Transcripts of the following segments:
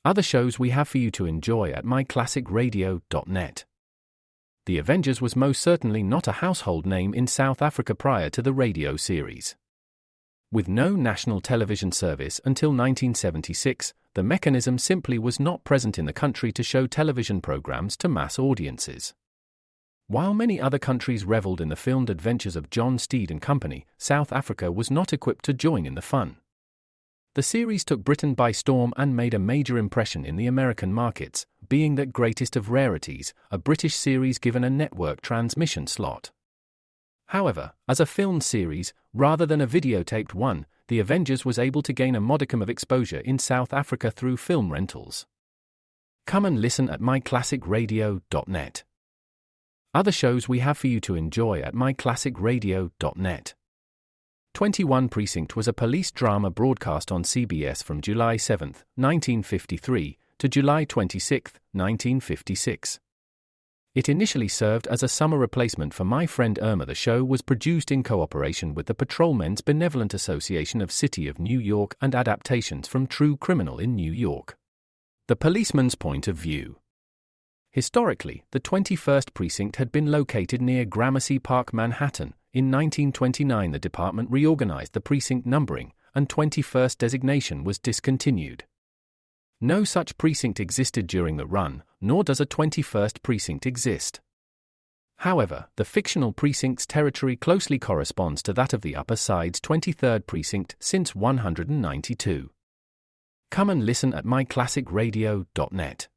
Other shows we have for you to enjoy at myclassicradio.net. The Avengers was most certainly not a household name in South Africa prior to the radio series. With no national television service until 1976, the mechanism simply was not present in the country to show television programs to mass audiences. While many other countries reveled in the filmed adventures of John Steed and company, South Africa was not equipped to join in the fun. The series took Britain by storm and made a major impression in the American markets, being that greatest of rarities, a British series given a network transmission slot. However, as a filmed series, rather than a videotaped one, The Avengers was able to gain a modicum of exposure in South Africa through film rentals. Come and listen at myclassicradio.net. Other shows we have for you to enjoy at myclassicradio.net. 21 Precinct was a police drama broadcast on CBS from July 7, 1953, to July 26, 1956. It initially served as a summer replacement for My Friend Irma. The show was produced in cooperation with the Patrolmen's Benevolent Association of City of New York and adaptations from True Criminal in New York. The Policeman's Point of View. Historically, the 21st Precinct had been located near Gramercy Park, Manhattan. In 1929 the department reorganized the precinct numbering, and 21st designation was discontinued. No such precinct existed during the run, nor does a 21st precinct exist. However, the fictional precinct's territory closely corresponds to that of the Upper Side's 23rd precinct since 192. Come and listen at myclassicradio.net.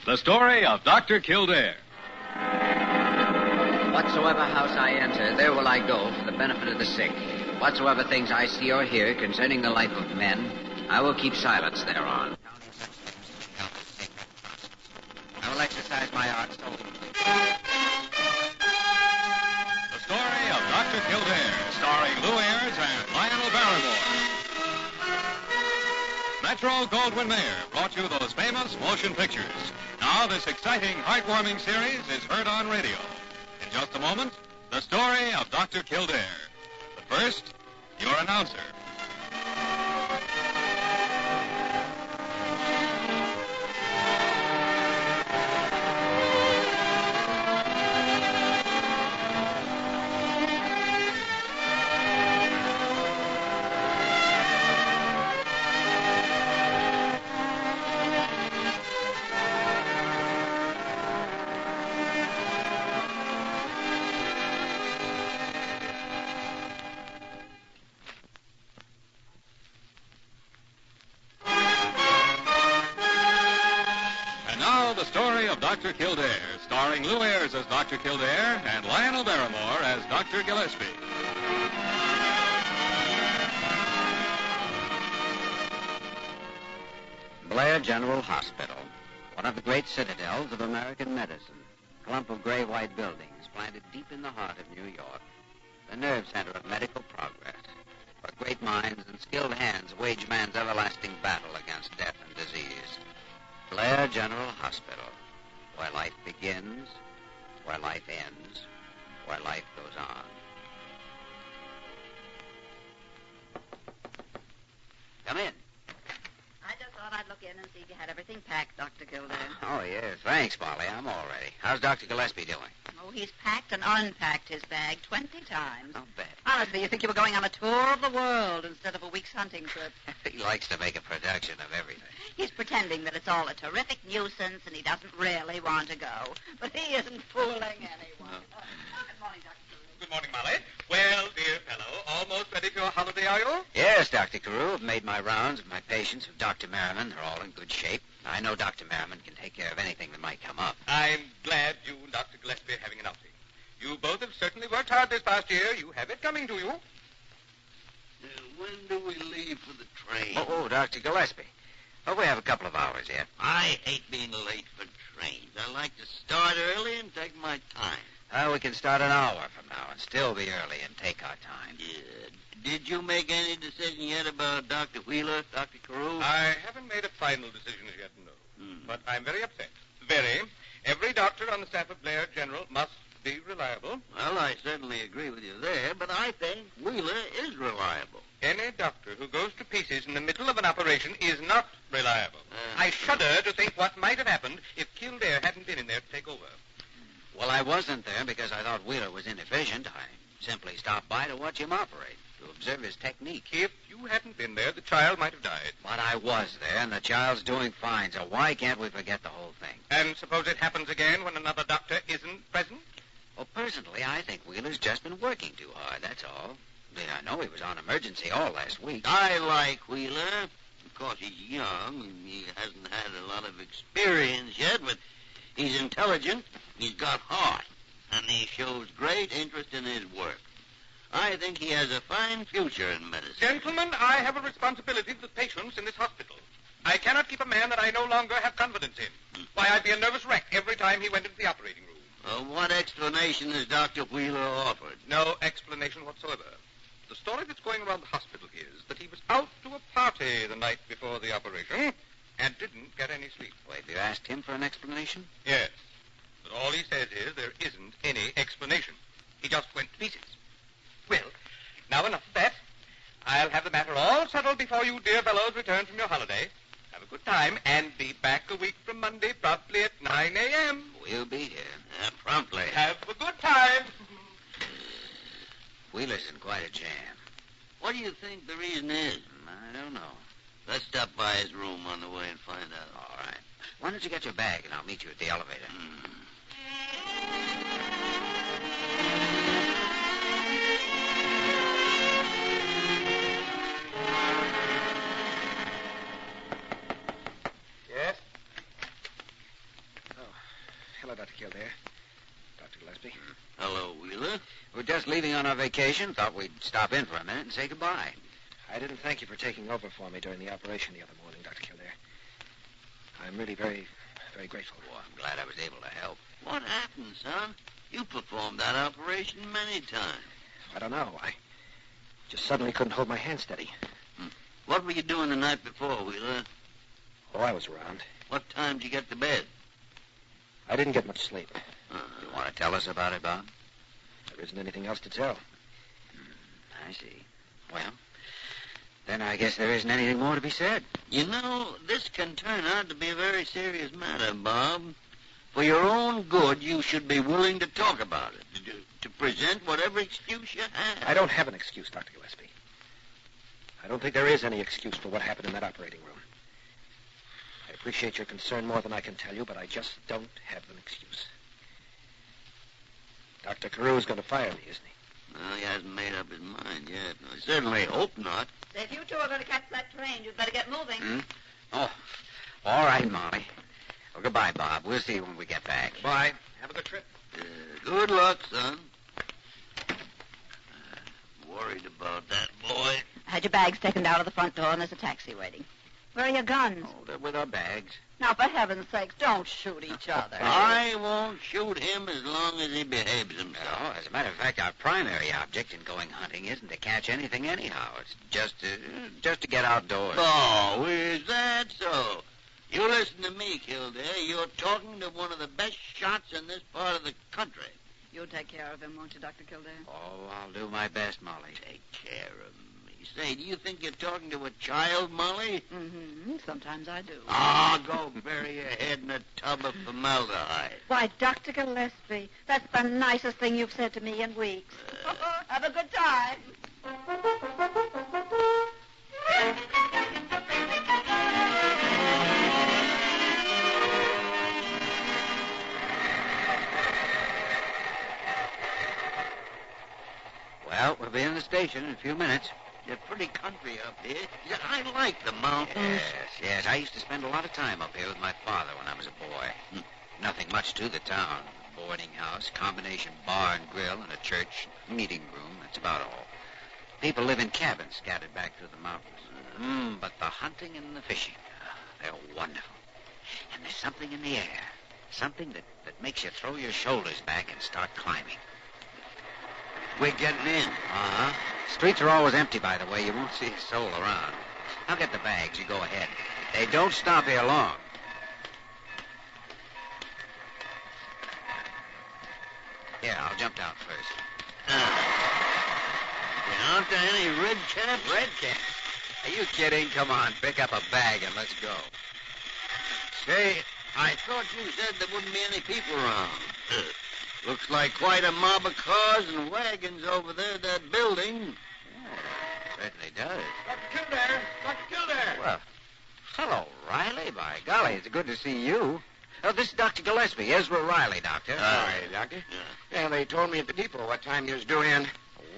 The story of Dr. Kildare. Whatsoever house I enter, there will I go for the benefit of the sick. Whatsoever things I see or hear concerning the life of men, I will keep silence thereon. I will exercise my art so. The story of Dr. Kildare, starring Lou Ayres and Lionel Barrymore. Metro-Goldwyn-Mayer brought you those famous motion pictures. Now this exciting, heartwarming series is heard on radio. In just a moment, the story of Dr. Kildare. But first, your announcer. The story of Dr. Kildare, starring Lou Ayres as Dr. Kildare and Lionel Barrymore as Dr. Gillespie. Blair General Hospital, one of the great citadels of American medicine. A clump of gray-white buildings planted deep in the heart of New York. The nerve center of medical progress, where great minds and skilled hands wage man's everlasting battle against death and disease. Blair General Hospital, where life begins, where life ends, where life goes on. Come in. I just thought I'd look in and see if you had everything packed, Dr. Kildare. Oh, yes. Thanks, Molly. I'm all ready. How's Dr. Gillespie doing? Oh, he's packed and unpacked his bag 20 times. I'll bet. Honestly, you think you were going on a tour of the world instead of a week's hunting trip. He likes to make a production of everything. He's pretending that it's all a terrific nuisance and he doesn't really want to go. But he isn't fooling anyone. Good morning, Dr. Kildare. Good morning, Molly. Well, dear fellow, almost ready for your holiday, are you? Yes, Dr. Carew. I've made my rounds with my patients with Dr. Merriman. They're all in good shape. I know Dr. Merriman can take care of anything that might come up. I'm glad you and Dr. Gillespie are having an outing. You both have certainly worked hard this past year. You have it coming to you. When do we leave for the train? Oh, Dr. Gillespie. Oh, we have a couple of hours yet. I hate being late for trains. I like to start early and take my time. We can start an hour from now and still be early and take our time. Yeah. Did you make any decision yet about Dr. Wheeler, Dr. Carew? I haven't made a final decision as yet, no. But I'm very upset. Very. Every doctor on the staff of Blair General must be reliable. Well, I certainly agree with you there, but I think Wheeler is reliable. Any doctor who goes to pieces in the middle of an operation is not reliable. I shudder to think what might have happened if Kildare hadn't been in there to take over. Well, I wasn't there because I thought Wheeler was inefficient. I simply stopped by to watch him operate, to observe his technique. If you hadn't been there, the child might have died. But I was there, and the child's doing fine, so why can't we forget the whole thing? And suppose it happens again when another doctor isn't present? Well, personally, I think Wheeler's just been working too hard, that's all. I know he was on emergency all last week. I like Wheeler. Of course, he's young, and he hasn't had a lot of experience yet, but he's intelligent, he's got heart, and he shows great interest in his work. I think he has a fine future in medicine. Gentlemen, I have a responsibility to the patients in this hospital. I cannot keep a man that I no longer have confidence in. Why, I'd be a nervous wreck every time he went into the operating room. What explanation has Dr. Wheeler offered? No explanation whatsoever. The story that's going around the hospital is that he was out to a party the night before the operation and didn't get any sleep. Well, have you asked him for an explanation? Yes. But all he says is there isn't any explanation. He just went to pieces. Well, now enough of that. I'll have the matter all settled before you dear fellows return from your holiday. Have a good time and be back a week from Monday promptly at 9 a.m. We'll be here. Promptly. Have a good time. Wheeler's in quite a jam. What do you think the reason is? I don't know. Let's stop by his room on the way and find out. All right. Why don't you get your bag and I'll meet you at the elevator? Yes? Oh, hello, Dr. Kildare. Dr. Gillespie. Hello, Wheeler. We're just leaving on our vacation. Thought we'd stop in for a minute and say goodbye. I didn't thank you for taking over for me during the operation the other morning, Dr. Kildare. I'm really very, very grateful. Oh, I'm glad I was able to help. What happened, son? You performed that operation many times. I don't know. I just suddenly couldn't hold my hand steady. What were you doing the night before, Wheeler? Oh, I was around. What time did you get to bed? I didn't get much sleep. You want to tell us about it, Bob? There isn't anything else to tell. I see. Well, then I guess there isn't anything more to be said. You know, this can turn out to be a very serious matter, Bob. For your own good, you should be willing to talk about it, to present whatever excuse you have. I don't have an excuse, Dr. Gillespie. I don't think there is any excuse for what happened in that operating room. I appreciate your concern more than I can tell you, but I just don't have an excuse. Dr. Carew going to fire me, isn't he? Well, he hasn't made up his mind yet. I certainly hope not. If you two are going to catch that train, you'd better get moving. Oh, all right, Molly. Well, goodbye, Bob. We'll see you when we get back. Bye. Have a good trip. Good luck, son. Worried about that boy. I had your bags taken down to the front door, and there's a taxi waiting. Where are your guns? Oh, they're with our bags. Now, for heaven's sakes, don't shoot each other. I won't shoot him as long as he behaves himself. No, as a matter of fact, our primary object in going hunting isn't to catch anything anyhow. It's just to get outdoors. Oh, is that so? You listen to me, Kildare. You're talking to one of the best shots in this part of the country. You'll take care of him, won't you, Dr. Kildare? Oh, I'll do my best, Molly. Take care of me. Say, do you think you're talking to a child, Molly? Mm-hmm. Sometimes I do. Go bury your head in a tub of formaldehyde. Why, Dr. Gillespie, that's the nicest thing you've said to me in weeks. Have a good time. Well, we'll be in the station in a few minutes. You're pretty country up here. Yeah, I like the mountains. Yes. I used to spend a lot of time up here with my father when I was a boy. Nothing much to the town. Boarding house, combination bar and grill, and a church, meeting room. That's about all. People live in cabins scattered back through the mountains. But the hunting and the fishing, they're wonderful. And there's something in the air. Something that makes you throw your shoulders back and start climbing. We're getting in. Uh-huh. Streets are always empty, by the way. You won't see a soul around. I'll get the bags. You go ahead. They don't stop here long. Here, I'll jump down first. There aren't there any red caps? Red caps? Are you kidding? Come on, pick up a bag and let's go. Say, I thought you said there wouldn't be any people around. Looks like quite a mob of cars and wagons over there at that building. Certainly does. Dr. Kildare! Dr. Kildare! Well, hello, Riley. By golly, it's good to see you. Oh, this is Dr. Gillespie, Ezra Riley, Doctor. Hi, Doctor. Yeah, they told me at the depot what time you was due in.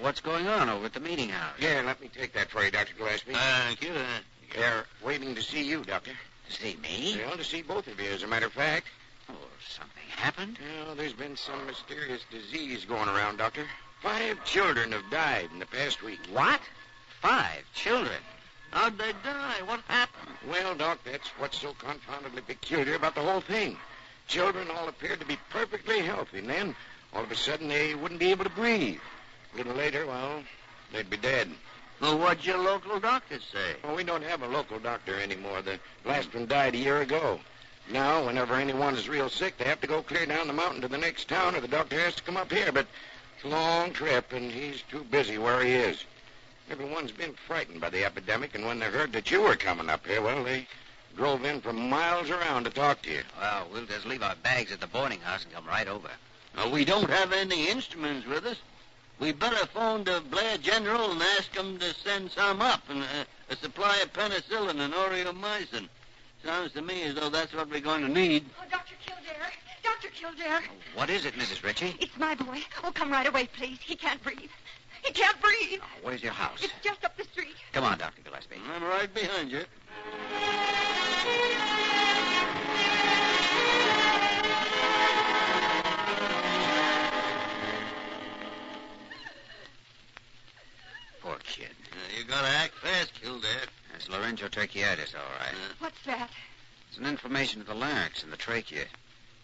What's going on over at the meeting house? Here, let me take that for you, Dr. Gillespie. Thank you. They're waiting to see you, Doctor. To see me? Well, to see both of you, as a matter of fact. Oh, something happened? Well, there's been some mysterious disease going around, Doctor. 5 children have died in the past week. What? 5 children? How'd they die? What happened? Well, Doc, that's what's so confoundedly peculiar about the whole thing. Children all appeared to be perfectly healthy, and then, all of a sudden, they wouldn't be able to breathe. A little later, well, they'd be dead. Well, what'd your local doctor say? Well, we don't have a local doctor anymore. The last one died a year ago. Now, whenever anyone is real sick, they have to go clear down the mountain to the next town, or the doctor has to come up here. But it's a long trip, and he's too busy where he is. Everyone's been frightened by the epidemic, and when they heard that you were coming up here, well, they drove in from miles around to talk to you. Well, we'll just leave our bags at the boarding house and come right over. We don't have any instruments with us. We better phone to Blair General and ask them to send some up, and a supply of penicillin and aureomycin. Sounds to me as though that's what we're going to need. Oh, Dr. Kildare. Dr. Kildare. What is it, Mrs. Ritchie? It's my boy. Oh, come right away, please. He can't breathe. He can't breathe. Oh, where's your house? It's just up the street. Come on, Dr. Gillespie. I'm right behind you. Poor kid. You gotta act fast, Kildare. That's laryngotracheitis, all right. What's that? It's an inflammation of the larynx and the trachea.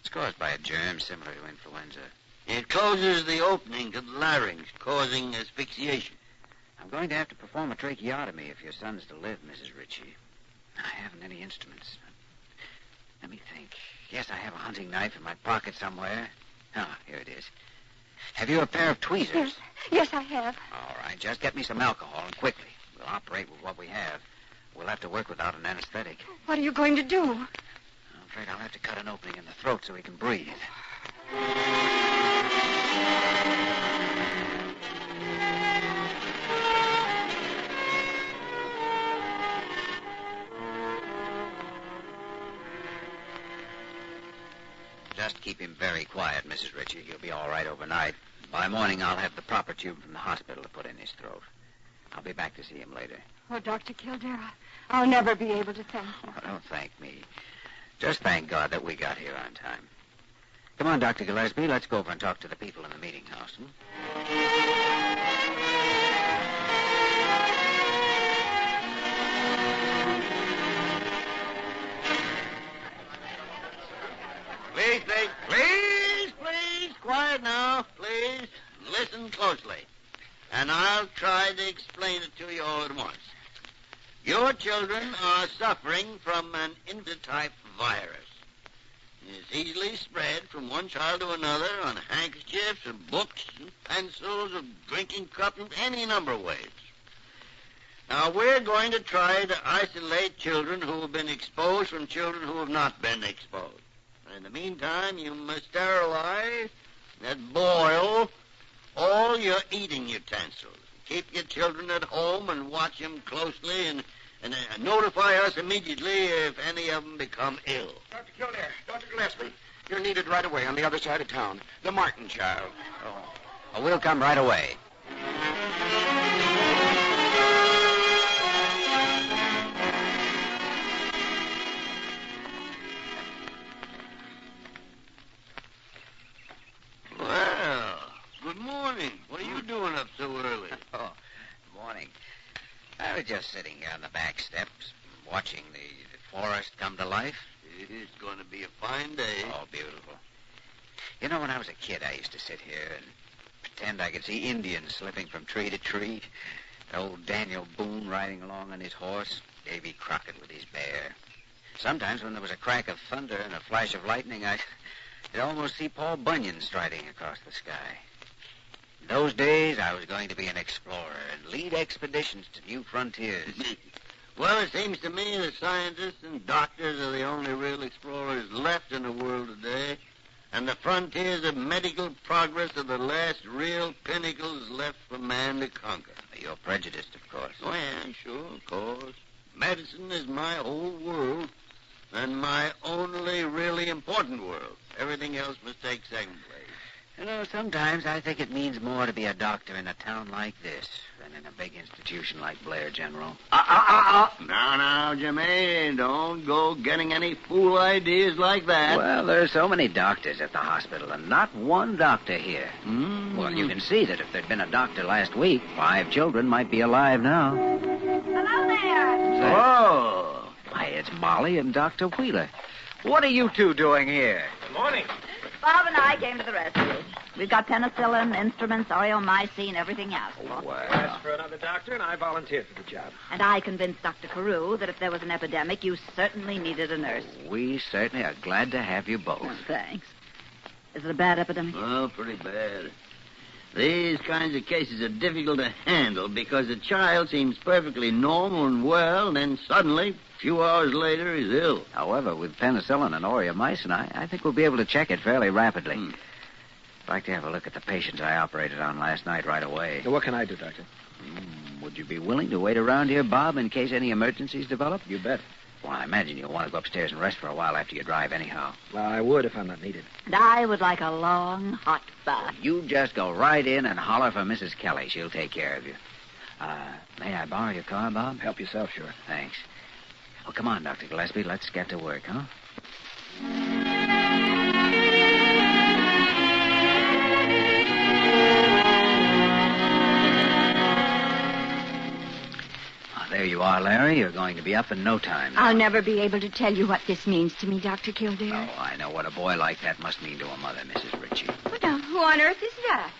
It's caused by a germ similar to influenza. It closes the opening to the larynx, causing asphyxiation. I'm going to have to perform a tracheotomy if your son's to live, Mrs. Ritchie. I haven't any instruments. Let me think. Yes, I have a hunting knife in my pocket somewhere. Oh, here it is. Have you a pair of tweezers? Yes. Yes, I have. All right, just get me some alcohol and quickly. We'll operate with what we have. We'll have to work without an anesthetic. What are you going to do? I'm afraid I'll have to cut an opening in the throat so he can breathe. Just keep him very quiet, Mrs. Ritchie. He'll be all right overnight. By morning, I'll have the proper tube from the hospital to put in his throat. I'll be back to see him later. Oh, Dr. Kildare, I'll never be able to thank you. Oh, don't thank me. Just thank God that we got here on time. Come on, Dr. Gillespie. Let's go over and talk to the people in the meeting house. Please, quiet now, please. Listen closely, and I'll try to explain it to you all at once. Your children are suffering from an intertype virus. It's easily spread from one child to another on handkerchiefs and books and pencils or drinking cups in any number of ways. Now, we're going to try to isolate children who have been exposed from children who have not been exposed. In the meantime, you must sterilize and boil all your eating utensils. Keep your children at home and watch them closely and notify us immediately if any of them become ill. Dr. Kildare, Dr. Gillespie, you're needed right away on the other side of town. The Martin child. Oh, we'll come right away. Well, good morning. What are you doing up so early? Oh, morning. I was just sitting here on the back steps, watching the forest come to life. It's going to be a fine day. Oh, beautiful. You know, when I was a kid, I used to sit here and pretend I could see Indians slipping from tree to tree. Old Daniel Boone riding along on his horse, Davy Crockett with his bear. Sometimes when there was a crack of thunder and a flash of lightning, I could almost see Paul Bunyan striding across the sky. In those days, I was going to be an explorer and lead expeditions to new frontiers. Well, it seems to me that scientists and doctors are the only real explorers left in the world today. And the frontiers of medical progress are the last real pinnacles left for man to conquer. You're prejudiced, of course. Oh, yeah, sure, of course. Medicine is my whole world and my only really important world. Everything else must take second place. You know, sometimes I think it means more to be a doctor in a town like this than in a big institution like Blair, General. Now, Jimmy, don't go getting any fool ideas like that. Well, there's so many doctors at the hospital and not one doctor here. Well, you can see that if there'd been a doctor last week, 5 children might be alive now. Hello there. Oh. Why, it's Molly and Dr. Wheeler. What are you two doing here? Good morning. Bob and I came to the rescue. We've got penicillin, instruments, aureomycin, everything else. Asked for another doctor, and I volunteered for the job. And I convinced Dr. Carew that if there was an epidemic, you certainly needed a nurse. We certainly are glad to have you both. Oh, thanks. Is it a bad epidemic? Oh, pretty bad. These kinds of cases are difficult to handle because the child seems perfectly normal and well, and then suddenly, a few hours later, he's ill. However, with penicillin and aureomycin, I think we'll be able to check it fairly rapidly. I'd like to have a look at the patients I operated on last night right away. What can I do, Doctor? Would you be willing to wait around here, Bob, in case any emergencies develop? You bet. Well, I imagine you'll want to go upstairs and rest for a while after you drive anyhow. Well, I would if I'm not needed. And I would like a long, hot bath. You just go right in and holler for Mrs. Kelly. She'll take care of you. May I borrow your car, Bob? Help yourself, sure. Thanks. Well, come on, Dr. Gillespie. Let's get to work, huh? There you are, Larry. You're going to be up in no time now. I'll never be able to tell you what this means to me, Dr. Kildare. Oh, I know what a boy like that must mean to a mother, Mrs. Ritchie. But now, who on earth is that?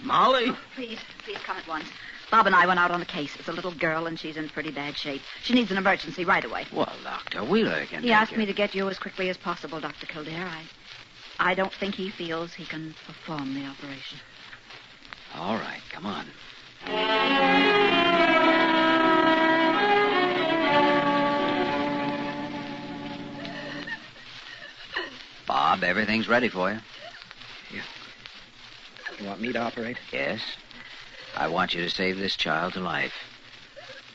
Molly? Please come at once. Bob and I went out on a case. It's a little girl, and she's in pretty bad shape. She needs an emergency right away. Well, Dr. Wheeler can He asked me to get you as quickly as possible, Dr. Kildare. I don't think he feels he can perform the operation. All right, come on. Bob, everything's ready for you. You want me to operate? Yes. I want you to save this child to life.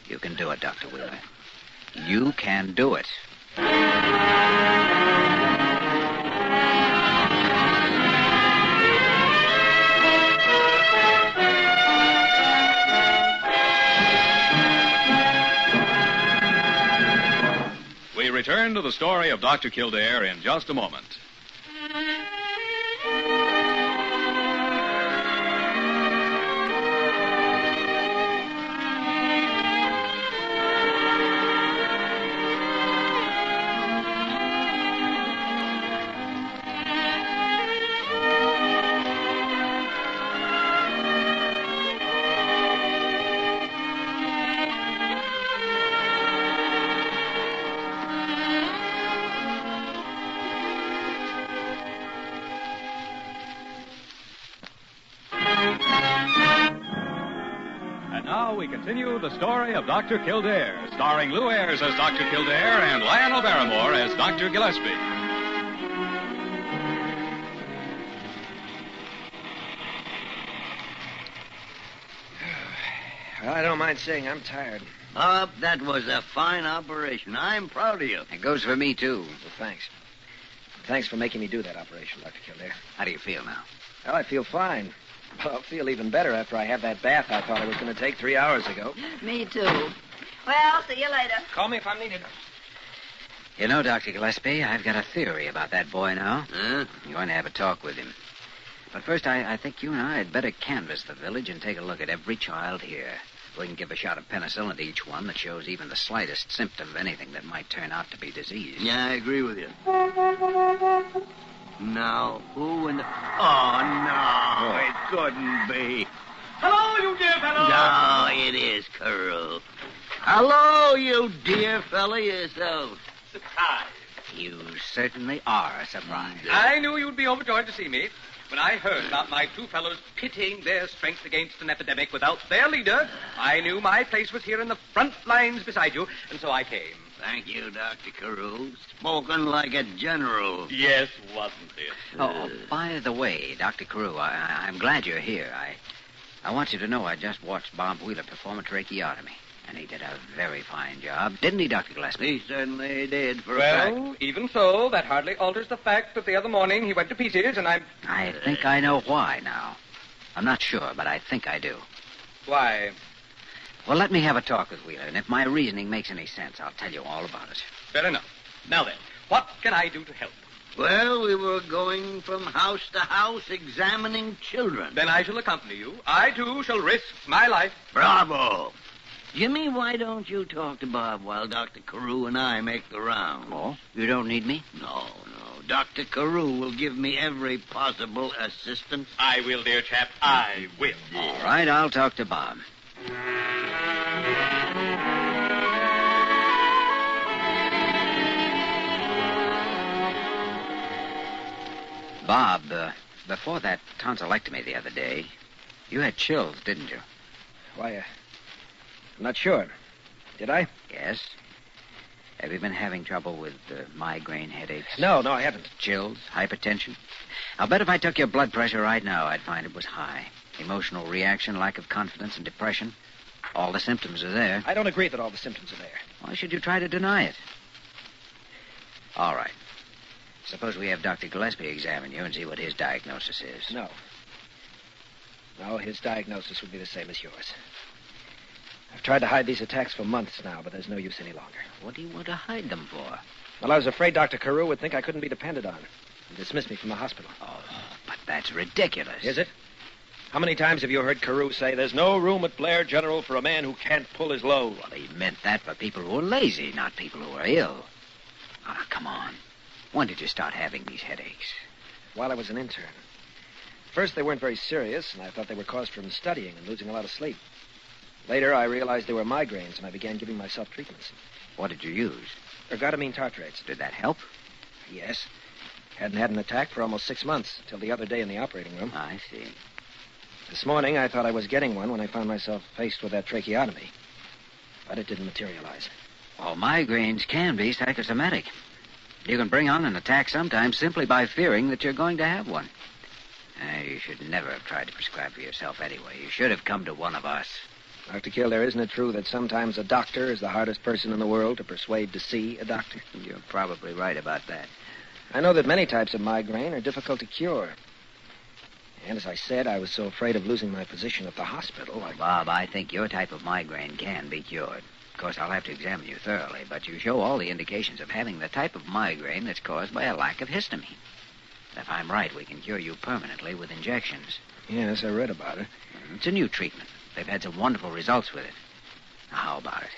You can do it, Dr. Wheeler. You can do it. We return to the story of Dr. Kildare in just a moment. We continue the story of Dr. Kildare, starring Lou Ayres as Dr. Kildare and Lionel Barrymore as Dr. Gillespie. Well, I don't mind saying I'm tired. That was a fine operation. I'm proud of you. It goes for me, too. Well, thanks. Thanks for making me do that operation, Dr. Kildare. How do you feel now? Well, I feel fine. But I'll feel even better after I have that bath I thought I was going to take 3 hours ago. Me, too. Well, see you later. Call me if I'm needed. You know, Dr. Gillespie, I've got a theory about that boy now. Huh? I'm going to have a talk with him. But first, I think you and I had better canvass the village and take a look at every child here. We can give a shot of penicillin to each one that shows even the slightest symptom of anything that might turn out to be disease. Yeah, I agree with you. Now, who in the... Oh, no, it couldn't be. Hello, you dear fellow. No, it is Carew. Hello, you dear fella yourself. Surprise. You certainly are a surprise. I knew you'd be overjoyed to see me. When I heard about my two fellows pitting their strength against an epidemic without their leader, I knew my place was here in the front lines beside you, and so I came. Thank you, Dr. Carew. Spoken like a general. Yes, wasn't it? Oh, by the way, Dr. Carew, I'm glad you're here. I want you to know I just watched Bob Wheeler perform a tracheotomy. And he did a very fine job, didn't he, Dr. Gillespie? He certainly did, for a fact. Well, even so, that hardly alters the fact that the other morning he went to pieces, and I think I know why now. I'm not sure, but I think I do. Why? Well, let me have a talk with Wheeler, and if my reasoning makes any sense, I'll tell you all about it. Fair enough. Now then, what can I do to help? Well, we were going from house to house examining children. Then I shall accompany you. I, too, shall risk my life. Bravo! Jimmy, why don't you talk to Bob while Dr. Carew and I make the round? Oh, you don't need me? No. Dr. Carew will give me every possible assistance. I will, dear chap. I will. All right, I'll talk to Bob. Bob, before that tonsillectomy the other day, you had chills, didn't you? Why, I'm not sure. Did I? Yes. Have you been having trouble with migraine headaches? No, I haven't. Chills? Hypertension? I'll bet if I took your blood pressure right now, I'd find it was high. Emotional reaction, lack of confidence, and depression. All the symptoms are there. I don't agree that all the symptoms are there. Why should you try to deny it? All right. Suppose we have Dr. Gillespie examine you and see what his diagnosis is. No, his diagnosis would be the same as yours. I've tried to hide these attacks for months now, but there's no use any longer. What do you want to hide them for? Well, I was afraid Dr. Carew would think I couldn't be depended on and dismiss me from the hospital. Oh, but that's ridiculous. Is it? How many times have you heard Carew say there's no room at Blair General for a man who can't pull his load? Well, he meant that for people who are lazy, not people who are ill. Ah, come on. When did you start having these headaches? While I was an intern. First, they weren't very serious, and I thought they were caused from studying and losing a lot of sleep. Later, I realized they were migraines, and I began giving myself treatments. What did you use? Ergotamine tartrates. Did that help? Yes. Hadn't had an attack for almost 6 months, till the other day in the operating room. I see. This morning, I thought I was getting one when I found myself faced with that tracheotomy. But it didn't materialize. Well, migraines can be psychosomatic. You can bring on an attack sometimes simply by fearing that you're going to have one. You should never have tried to prescribe for yourself anyway. You should have come to one of us. Dr. Kildare, isn't it true that sometimes a doctor is the hardest person in the world to persuade to see a doctor? You're probably right about that. I know that many types of migraine are difficult to cure. And as I said, I was so afraid of losing my position at the hospital. Bob, I think your type of migraine can be cured. Of course, I'll have to examine you thoroughly, but you show all the indications of having the type of migraine that's caused by a lack of histamine. If I'm right, we can cure you permanently with injections. Yes, I read about it. It's a new treatment. They've had some wonderful results with it. Now, how about it?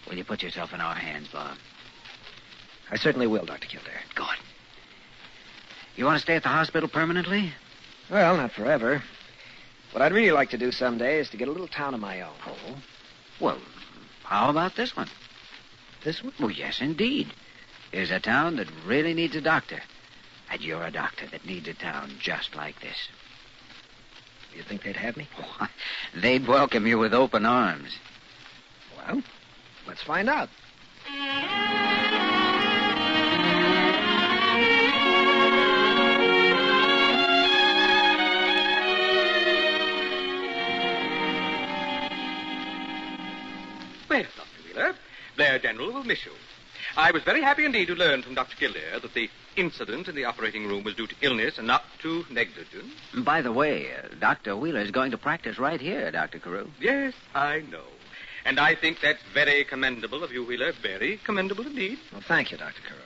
Will you put yourself in our hands, Bob? I certainly will, Dr. Kildare. Good. You want to stay at the hospital permanently? Well, not forever. What I'd really like to do someday is to get a little town of my own. Oh? Well, how about this one? This one? Oh, yes, indeed. Here's a town that really needs a doctor. And you're a doctor that needs a town just like this. You think they'd have me? Oh, they'd welcome you with open arms. Well, let's find out. Well, Dr. Wheeler, Blair General will miss you. I was very happy indeed to learn from Dr. Kildare that the incident in the operating room was due to illness and not to negligence. By the way, Dr. Wheeler's going to practice right here, Dr. Carew. Yes, I know. And I think that's very commendable of you, Wheeler. Very commendable indeed. Well, thank you, Dr. Carew.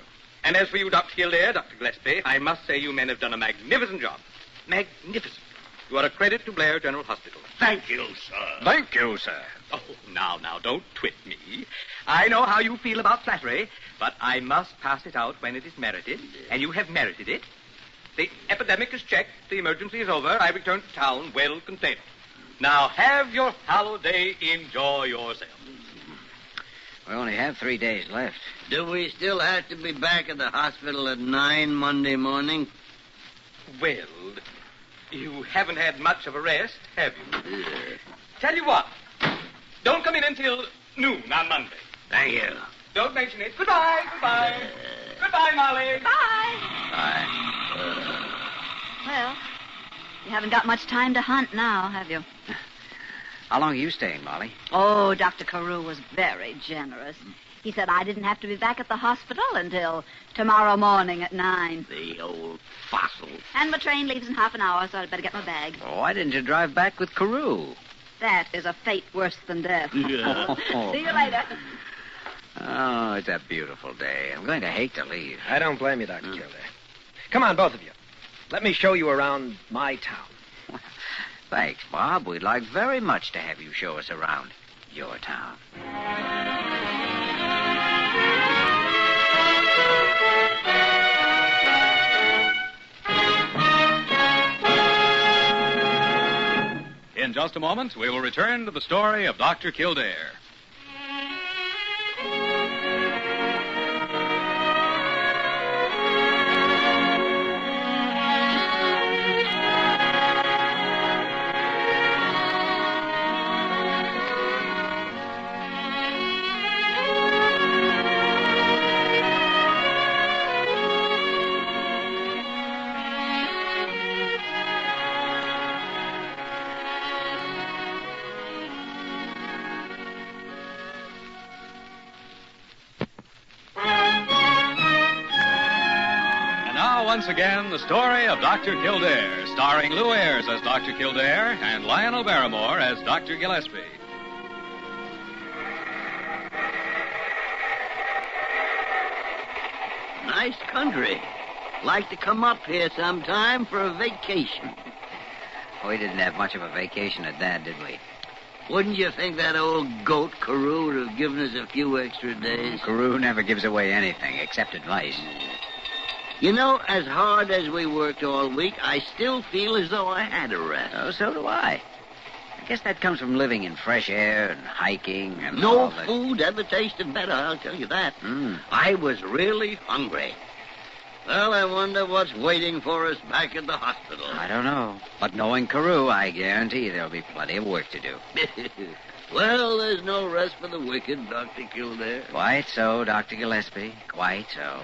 And as for you, Dr. Kildare, Dr. Gillespie, I must say you men have done a magnificent job. Magnificent. You are a credit to Blair General Hospital. Thank you, sir. Thank you, sir. Oh, now, don't twit me. I know how you feel about flattery, but I must pass it out when it is merited, and you have merited it. The epidemic is checked, the emergency is over, I return to town well contained. Now, have your holiday, enjoy yourself. We only have 3 days left. Do we still have to be back at the hospital at 9 Monday morning? Well, You haven't had much of a rest, have you? Tell you what. Don't come in until noon on Monday. Thank you. Don't mention it. Goodbye. Goodbye, Molly. Bye. Bye. Well, you haven't got much time to hunt now, have you? How long are you staying, Molly? Oh, Dr. Carew was very generous. He said I didn't have to be back at the hospital until tomorrow morning at 9. The old fossil. And my train leaves in half an hour, so I'd better get my bag. Why didn't you drive back with Carew? That is a fate worse than death. Yeah. See you later. Oh, it's a beautiful day. I'm going to hate to leave. I don't blame you, Dr. Kildare. Come on, both of you. Let me show you around my town. Thanks, Bob. We'd like very much to have you show us around your town. In just a moment, we will return to the story of Dr. Kildare. Once again, the story of Dr. Kildare, starring Lou Ayres as Dr. Kildare and Lionel Barrymore as Dr. Gillespie. Nice country. Like to come up here sometime for a vacation. We didn't have much of a vacation at Dad, did we? Wouldn't you think that old goat Carew would have given us a few extra days? Carew never gives away anything except advice. You know, as hard as we worked all week, I still feel as though I had a rest. Oh, so do I. I guess that comes from living in fresh air and hiking and No all that. food ever tasted better, I'll tell you that. I was really hungry. Well, I wonder what's waiting for us back at the hospital. I don't know. But knowing Carew, I guarantee there'll be plenty of work to do. Well, there's no rest for the wicked, Dr. Kildare. Quite so, Dr. Gillespie. Quite so.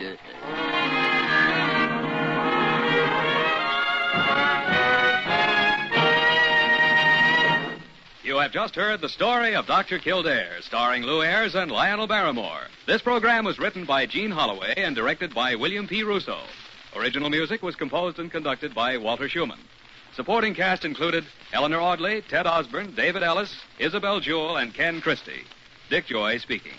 You have just heard the story of Dr. Kildare, starring Lou Ayres and Lionel Barrymore. This program was written by Gene Holloway and directed by William P. Russo. Original music was composed and conducted by Walter Schumann. Supporting cast included Eleanor Audley, Ted Osborne, David Ellis, Isabel Jewell, and Ken Christie. Dick Joy speaking.